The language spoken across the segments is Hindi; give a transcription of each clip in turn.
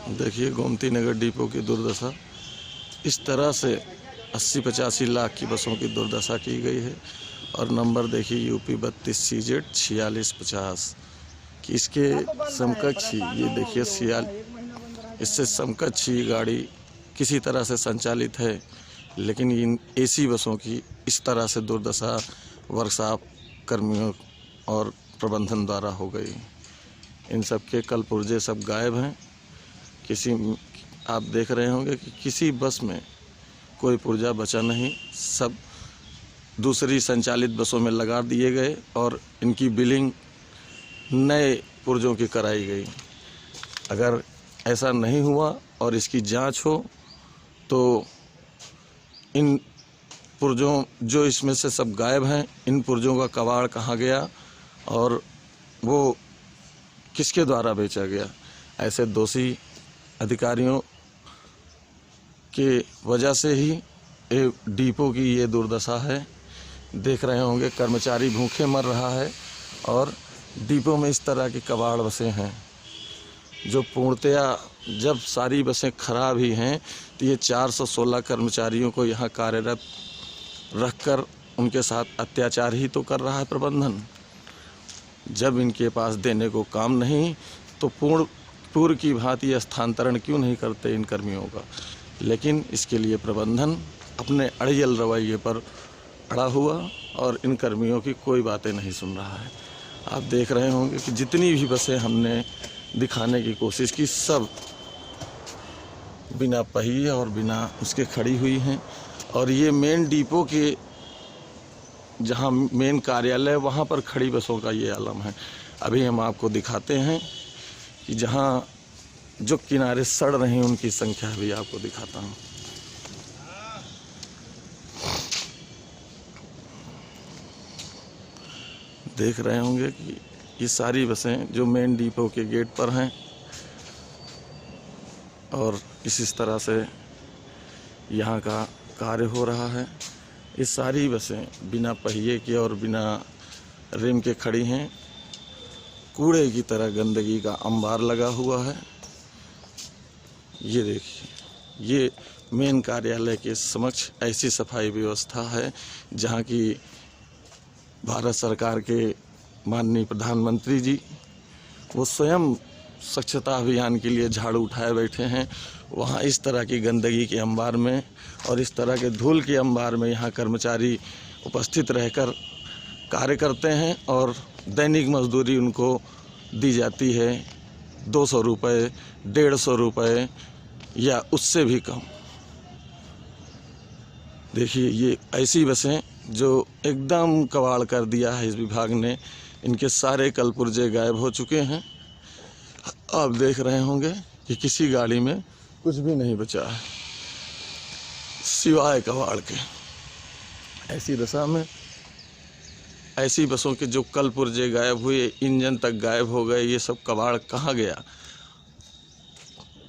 देखिए गोमती नगर डिपो की दुर्दशा। इस तरह से 80-85 लाख की बसों की दुर्दशा की गई है। और नंबर देखिए UP 32 CZ 4650 कि इसके समकक्ष ही ये देखिए 46, इससे समकक्ष ही गाड़ी किसी तरह से संचालित है, लेकिन इन AC बसों की इस तरह से दुर्दशा वर्कशॉप कर्मियों और प्रबंधन द्वारा हो गई। इन सब के कल पुर्जे सब गायब हैं। आप देख रहे होंगे कि किसी बस में कोई पुर्जा बचा नहीं, सब दूसरी संचालित बसों में लगा दिए गए और इनकी बिलिंग नए पुर्जों की कराई गई। अगर ऐसा नहीं हुआ और इसकी जांच हो तो इन पुर्जों जो इसमें से सब गायब हैं, इन पुर्जों का कबाड़ कहाँ गया और वो किसके द्वारा बेचा गया। ऐसे दोषी अधिकारियों के वजह से ही डिपो की ये दुर्दशा है। देख रहे होंगे कर्मचारी भूखे मर रहा है और डिपो में इस तरह की कबाड़ बसें हैं जो पूर्णतया जब सारी बसें खराब ही हैं तो ये 416 कर्मचारियों को यहाँ कार्यरत रखकर उनके साथ अत्याचार ही तो कर रहा है प्रबंधन। जब इनके पास देने को काम नहीं तो पूर्व की भांति स्थानांतरण क्यों नहीं करते इन कर्मियों का। लेकिन इसके लिए प्रबंधन अपने अड़ियल रवैये पर अड़ा हुआ और इन कर्मियों की कोई बातें नहीं सुन रहा है। आप देख रहे होंगे कि जितनी भी बसें हमने दिखाने की कोशिश की सब बिना पहिए और बिना उसके खड़ी हुई हैं। और ये मेन डिपो के जहाँ मेन कार्यालय वहाँ पर खड़ी बसों का ये आलम है। अभी हम आपको दिखाते हैं कि जहाँ जो किनारे सड़ रही हैं उनकी संख्या भी आपको दिखाता हूँ। देख रहे होंगे कि ये सारी बसें जो मेन डिपो के गेट पर हैं और इस तरह से यहाँ का कार्य हो रहा है। ये सारी बसें बिना पहिए के और बिना रिम के खड़ी हैं। कूड़े की तरह गंदगी का अंबार लगा हुआ है। ये देखिए, ये मेन कार्यालय के समक्ष ऐसी सफाई व्यवस्था है जहाँ की भारत सरकार के माननीय प्रधानमंत्री जी वो स्वयं स्वच्छता अभियान के लिए झाड़ू उठाए बैठे हैं। वहाँ इस तरह की गंदगी के अंबार में और इस तरह के धूल के अंबार में यहाँ कर्मचारी उपस्थित रहकर कार्य करते हैं और दैनिक मजदूरी उनको दी जाती है 200 रुपये, 150 रुपये या उससे भी कम। देखिए ये ऐसी बसें जो एकदम कबाड़ कर दिया है इस विभाग ने। इनके सारे कल पुर्जे गायब हो चुके हैं। आप देख रहे होंगे कि किसी गाड़ी में कुछ भी नहीं बचा है सिवाय कबाड़ के। ऐसी दशा में ऐसी बसों के जो कल पुर्जे गायब हुए, इंजन तक गायब हो गए, ये सब कबाड़ कहाँ गया,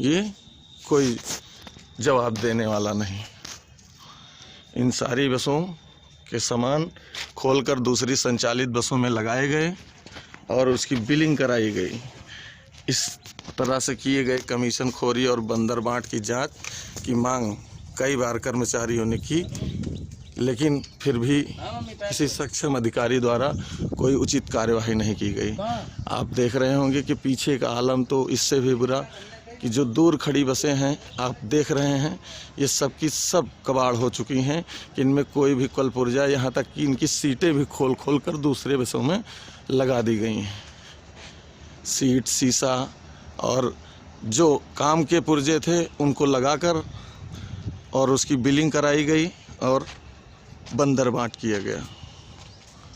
ये कोई जवाब देने वाला नहीं। इन सारी बसों के सामान खोलकर दूसरी संचालित बसों में लगाए गए और उसकी बिलिंग कराई गई। इस तरह से किए गए कमीशन खोरी और बंदर बांट की जांच की मांग कई बार कर्मचारियों ने की, लेकिन फिर भी किसी सक्षम अधिकारी द्वारा कोई उचित कार्यवाही नहीं की गई। आप देख रहे होंगे कि पीछे का आलम तो इससे भी बुरा कि जो दूर खड़ी बसें हैं आप देख रहे हैं ये सब की सब कबाड़ हो चुकी हैं कि इनमें कोई भी कल पुर्जा, यहाँ तक कि इनकी सीटें भी खोल कर दूसरे बसों में लगा दी गई हैं। सीट, शीशा और जो काम के पुर्जे थे उनको लगाकर और उसकी बिलिंग कराई गई और बंदर बांट किया गया।